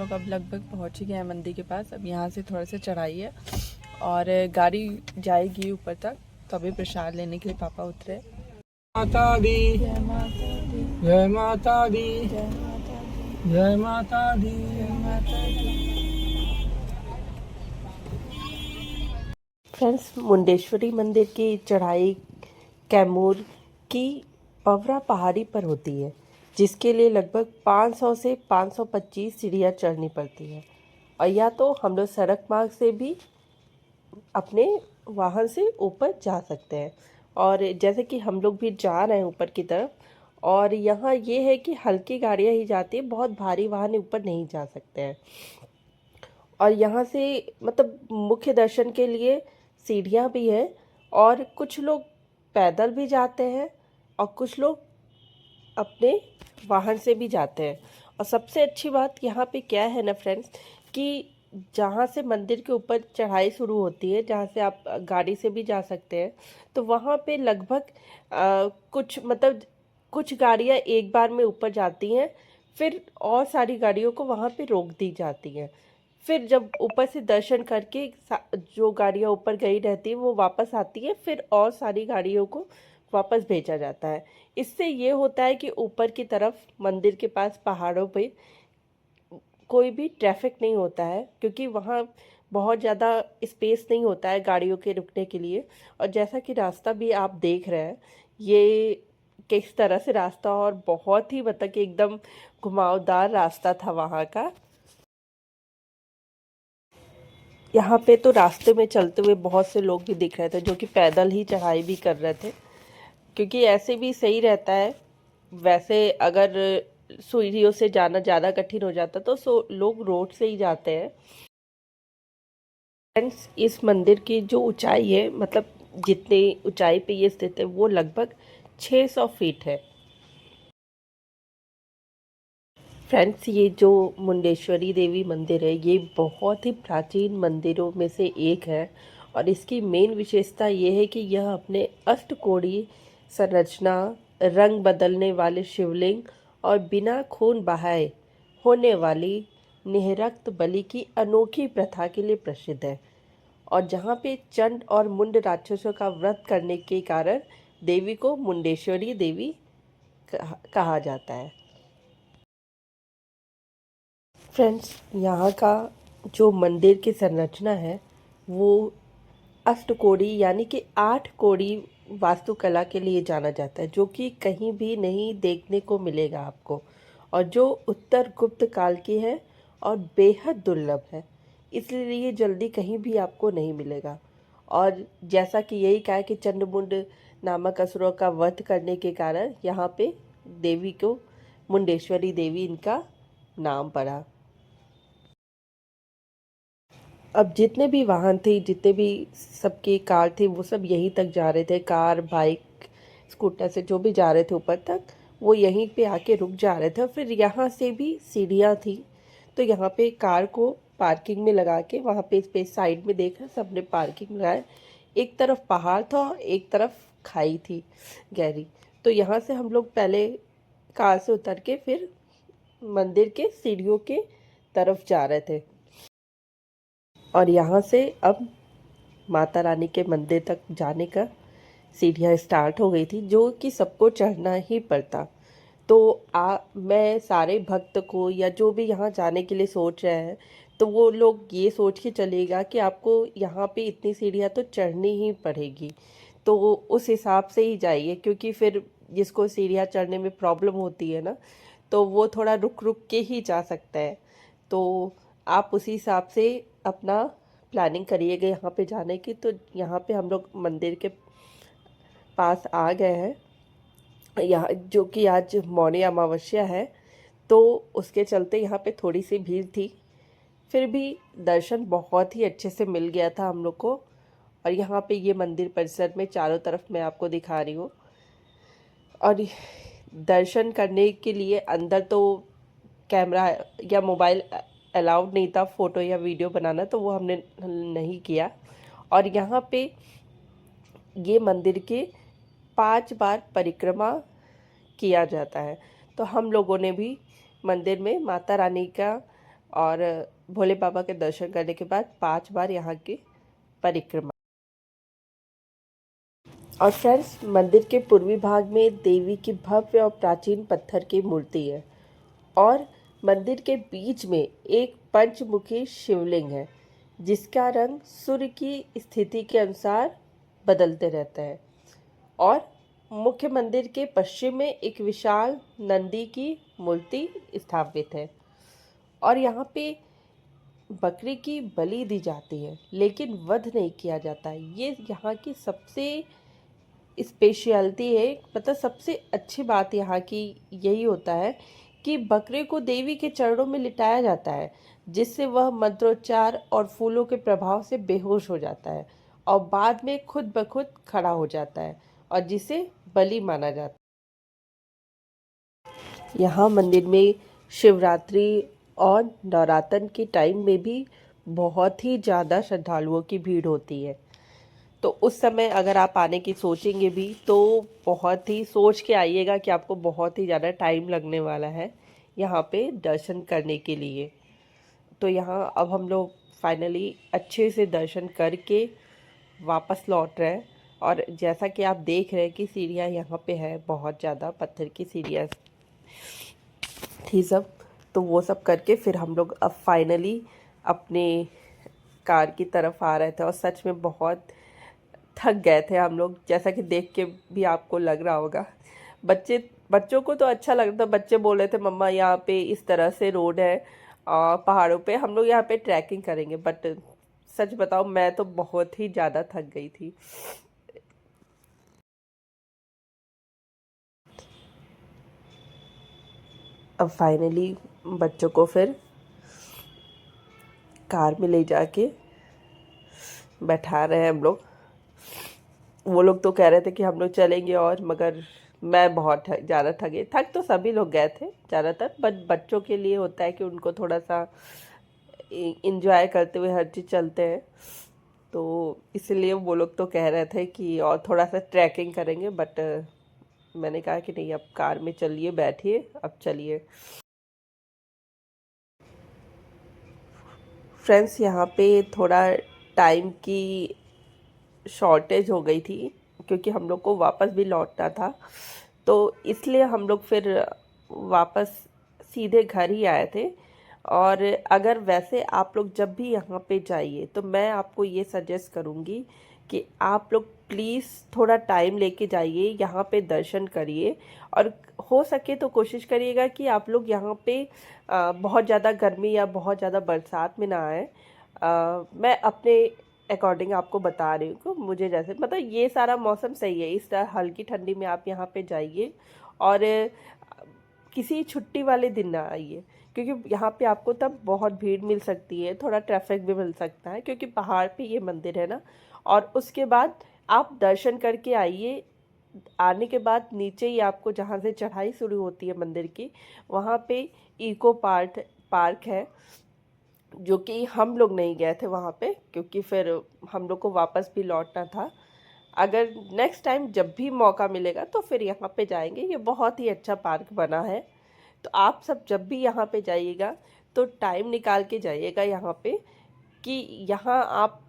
लोग अब लगभग पहुंच ही गए हैं मंदिर के पास। अब यहाँ से थोड़ा सा चढ़ाई है और गाड़ी जाएगी ऊपर तक, तो अभी प्रसाद लेने के लिए पापा उतरे। माता दी, जय माता दी, जय माता दी, जय माता दी, जय माता दी। जय माता दी। फ्रेंड्स, मुंडेश्वरी मंदिर की चढ़ाई कैमूर की पवरा पहाड़ी पर होती है, जिसके लिए लगभग 500 से 525 सीढ़ियाँ चढ़नी पड़ती है। और या तो हम लोग सड़क मार्ग से भी अपने वाहन से ऊपर जा सकते हैं, और जैसे कि हम लोग भी जा रहे हैं ऊपर की तरफ। और यहाँ ये है कि हल्की गाड़ियाँ ही जाती हैं, बहुत भारी वाहन ऊपर नहीं जा सकते हैं। और यहाँ से मतलब मुख्य दर्शन के लिए सीढ़ियाँ भी हैं, और कुछ लोग पैदल भी जाते हैं और कुछ लोग अपने वाहन से भी जाते हैं। और सबसे अच्छी बात यहाँ पे क्या है ना फ्रेंड्स, कि जहाँ से मंदिर के ऊपर चढ़ाई शुरू होती है, जहाँ से आप गाड़ी से भी जा सकते हैं, तो वहाँ पे लगभग कुछ गाड़ियाँ एक बार में ऊपर जाती हैं, फिर और सारी गाड़ियों को वहाँ पे रोक दी जाती हैं। फिर जब ऊपर से दर्शन करके जो गाड़ियाँ ऊपर गई रहती है वो वापस आती है, फिर और सारी गाड़ियों को वापस भेजा जाता है। इससे ये होता है कि ऊपर की तरफ मंदिर के पास पहाड़ों पे कोई भी ट्रैफिक नहीं होता है, क्योंकि वहाँ बहुत ज़्यादा स्पेस नहीं होता है गाड़ियों के रुकने के लिए। और जैसा कि रास्ता भी आप देख रहे हैं, ये किस तरह से रास्ता, और बहुत ही मतलब कि एकदम घुमावदार रास्ता था वहाँ का। यहाँ पे तो रास्ते में चलते हुए बहुत से लोग भी दिख रहे थे जो कि पैदल ही चढ़ाई भी कर रहे थे, क्योंकि ऐसे भी सही रहता है। वैसे अगर सीढ़ियों से जाना ज़्यादा कठिन हो जाता तो लोग रोड से ही जाते हैं। फ्रेंड्स, इस मंदिर की जो ऊंचाई है, मतलब जितनी ऊंचाई पे ये स्थित है, वो लगभग 600 फीट है। फ्रेंड्स, ये जो मुंडेश्वरी देवी मंदिर है, ये बहुत ही प्राचीन मंदिरों में से एक है। और इसकी मेन विशेषता ये है कि यह अपने अष्टकोणीय संरचना, रंग बदलने वाले शिवलिंग और बिना खून बहाए होने वाली निरक्त बलि की अनोखी प्रथा के लिए प्रसिद्ध है। और जहाँ पे चंड और मुंड राक्षसों का व्रत करने के कारण देवी को मुंडेश्वरी देवी कहा जाता है। फ्रेंड्स, यहाँ का जो मंदिर की संरचना है, वो अष्टकोणी यानी कि 8 कोणी वास्तुकला के लिए जाना जाता है, जो कि कहीं भी नहीं देखने को मिलेगा आपको, और जो उत्तर गुप्त काल की है और बेहद दुर्लभ है। इसलिए ये जल्दी कहीं भी आपको नहीं मिलेगा। और जैसा कि यही कहा कि चंडमुंड नामक असुरों का वध करने के कारण यहाँ पे देवी को मुंडेश्वरी देवी इनका नाम पड़ा। अब जितने भी वाहन थे, जितने भी सबकी कार थी, वो सब यहीं तक जा रहे थे। कार, बाइक, स्कूटर से जो भी जा रहे थे ऊपर तक, वो यहीं पे आके रुक जा रहे थे। और फिर यहाँ से भी सीढ़ियाँ थी, तो यहाँ पे कार को पार्किंग में लगा के, वहाँ पे स्पेस साइड में देखा सबने पार्किंग लगाया। एक तरफ पहाड़ था और एक तरफ खाई थी गहरी। तो यहाँ से हम लोग पहले कार से उतर के फिर मंदिर के सीढ़ियों के तरफ जा रहे थे। और यहाँ से अब माता रानी के मंदिर तक जाने का सीढ़ियाँ स्टार्ट हो गई थी, जो कि सबको चढ़ना ही पड़ता। तो मैं सारे भक्त को, या जो भी यहाँ जाने के लिए सोच रहे हैं, तो वो लोग ये सोच के चलेगा कि आपको यहाँ पे इतनी सीढ़ियाँ तो चढ़नी ही पड़ेगी। तो उस हिसाब से ही जाइए, क्योंकि फिर जिसको सीढ़ियाँ चढ़ने में प्रॉब्लम होती है ना, तो वो थोड़ा रुक रुक के ही जा सकता है। तो आप उसी हिसाब से अपना प्लानिंग करिएगा यहाँ पे जाने की। तो यहाँ पे हम लोग मंदिर के पास आ गए हैं, यहाँ जो कि आज मौनी अमावस्या है, तो उसके चलते यहाँ पे थोड़ी सी भीड़ थी। फिर भी दर्शन बहुत ही अच्छे से मिल गया था हम लोग को। और यहाँ पे ये मंदिर परिसर में चारों तरफ मैं आपको दिखा रही हूँ। और दर्शन करने के लिए अंदर तो कैमरा या मोबाइल अलाउड नहीं था, फ़ोटो या वीडियो बनाना, तो वो हमने नहीं किया। और यहाँ पे ये मंदिर के 5 बार परिक्रमा किया जाता है। तो हम लोगों ने भी मंदिर में माता रानी का और भोले बाबा के दर्शन करने के बाद 5 बार यहाँ की परिक्रमा। और फ्रेंड्स, मंदिर के पूर्वी भाग में देवी की भव्य और प्राचीन पत्थर की मूर्ति है और मंदिर के बीच में एक पंचमुखी शिवलिंग है जिसका रंग सूर्य की स्थिति के अनुसार बदलते रहता है। और मुख्य मंदिर के पश्चिम में एक विशाल नंदी की मूर्ति स्थापित है और यहाँ पे बकरी की बलि दी जाती है लेकिन वध नहीं किया जाता है। ये यहाँ की सबसे स्पेशलिटी है, मतलब सबसे अच्छी बात यहाँ की यही होता है कि बकरे को देवी के चरणों में लिटाया जाता है जिससे वह मंत्रोच्चार और फूलों के प्रभाव से बेहोश हो जाता है और बाद में खुद ब खुद खड़ा हो जाता है और जिसे बलि माना जाता है। यहाँ मंदिर में शिवरात्रि और नवरात्र के टाइम में भी बहुत ही ज़्यादा श्रद्धालुओं की भीड़ होती है। तो उस समय अगर आप आने की सोचेंगे भी तो बहुत ही सोच के आइएगा कि आपको बहुत ही ज़्यादा टाइम लगने वाला है यहाँ पे दर्शन करने के लिए। तो यहाँ अब हम लोग फाइनली अच्छे से दर्शन करके वापस लौट रहे हैं और जैसा कि आप देख रहे हैं कि सीढ़ियाँ यहाँ पे है, बहुत ज़्यादा पत्थर की सीढ़ियाँ थी सब। तो वो सब करके फिर हम लोग अब फाइनली अपने कार की तरफ आ रहे थे और सच में बहुत थक गए थे हम लोग, जैसा कि देख के भी आपको लग रहा होगा। बच्चों को तो अच्छा लग रहा था, बच्चे बोल रहे थे मम्मा यहाँ पे इस तरह से रोड है पहाड़ों पे, हम लोग यहाँ पे ट्रैकिंग करेंगे। बट सच बताओ मैं तो बहुत ही ज़्यादा थक गई थी। अब फाइनली बच्चों को फिर कार में ले जाके बैठा रहे हैं हम लोग। वो लोग तो कह रहे थे कि हम लोग चलेंगे और, मगर मैं बहुत ज़्यादा थक तो सभी लोग गए थे ज़्यादातर, बट बच्चों के लिए होता है कि उनको थोड़ा सा इंजॉय करते हुए हर चीज़ चलते हैं। तो इसलिए वो लोग तो कह रहे थे कि और थोड़ा सा ट्रैकिंग करेंगे, बट मैंने कहा कि नहीं, अब कार में चलिए, बैठिए, अब चलिए। फ्रेंड्स, यहाँ पे थोड़ा टाइम की शॉर्टेज हो गई थी क्योंकि हम लोग को वापस भी लौटना था, तो इसलिए हम लोग फिर वापस सीधे घर ही आए थे। और अगर वैसे आप लोग जब भी यहाँ पे जाइए तो मैं आपको ये सजेस्ट करूँगी कि आप लोग प्लीज़ थोड़ा टाइम लेके जाइए, यहाँ पे दर्शन करिए और हो सके तो कोशिश करिएगा कि आप लोग यहाँ पे बहुत ज़्यादा गर्मी या बहुत ज़्यादा बरसात में ना आए। मैं अपने अकॉर्डिंग आपको बता रही हूँ, मुझे जैसे मतलब ये सारा मौसम सही है, इस तरह हल्की ठंडी में आप यहाँ पे जाइए और किसी छुट्टी वाले दिन ना आइए क्योंकि यहाँ पे आपको तब बहुत भीड़ मिल सकती है, थोड़ा ट्रैफिक भी मिल सकता है क्योंकि पहाड़ पे ये मंदिर है ना। और उसके बाद आप दर्शन करके आइए। आने के बाद नीचे ही आपको जहाँ से चढ़ाई शुरू होती है मंदिर की, वहाँ पे इको पार्क है जो कि हम लोग नहीं गए थे वहाँ पे क्योंकि फिर हम लोग को वापस भी लौटना था। अगर नेक्स्ट टाइम जब भी मौका मिलेगा तो फिर यहाँ पे जाएंगे, ये बहुत ही अच्छा पार्क बना है। तो आप सब जब भी यहाँ पे जाइएगा तो टाइम निकाल के जाइएगा यहाँ पे, कि यहाँ आप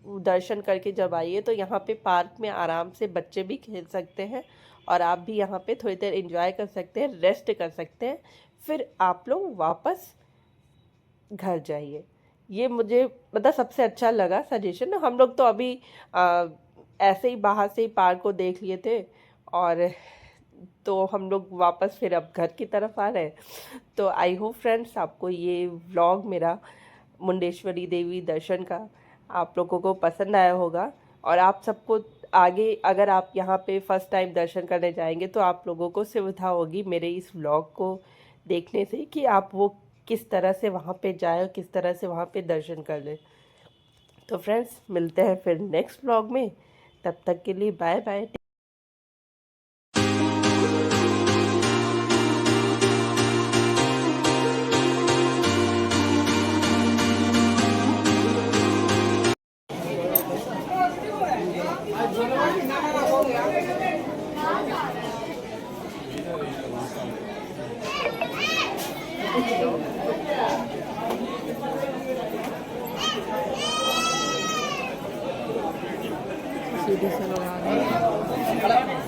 दर्शन करके जब आइए तो यहाँ पे पार्क में आराम से बच्चे भी खेल सकते हैं और आप भी यहाँ पे थोड़ी देर एंजॉय कर सकते हैं, रेस्ट कर सकते हैं, फिर आप लोग वापस घर जाइए। ये मुझे मतलब सबसे अच्छा लगा सजेशन। हम लोग तो अभी ऐसे ही बाहर से ही पार्क को देख लिए थे और तो हम लोग वापस फिर अब घर की तरफ आ रहे हैं। तो आई होप फ्रेंड्स आपको ये व्लॉग मेरा मुंडेश्वरी देवी दर्शन का आप लोगों को पसंद आया होगा और आप सबको आगे अगर आप यहाँ पे फर्स्ट टाइम दर्शन करने जाएंगे तो आप लोगों को सुविधा होगी मेरे इस व्लॉग को देखने से कि आप वो किस तरह से वहाँ पे जाए और किस तरह से वहाँ पे दर्शन कर ले। तो फ्रेंड्स मिलते हैं फिर नेक्स्ट व्लॉग में, तब तक के लिए बाय बाय। दीदी से लगा रहे हैं।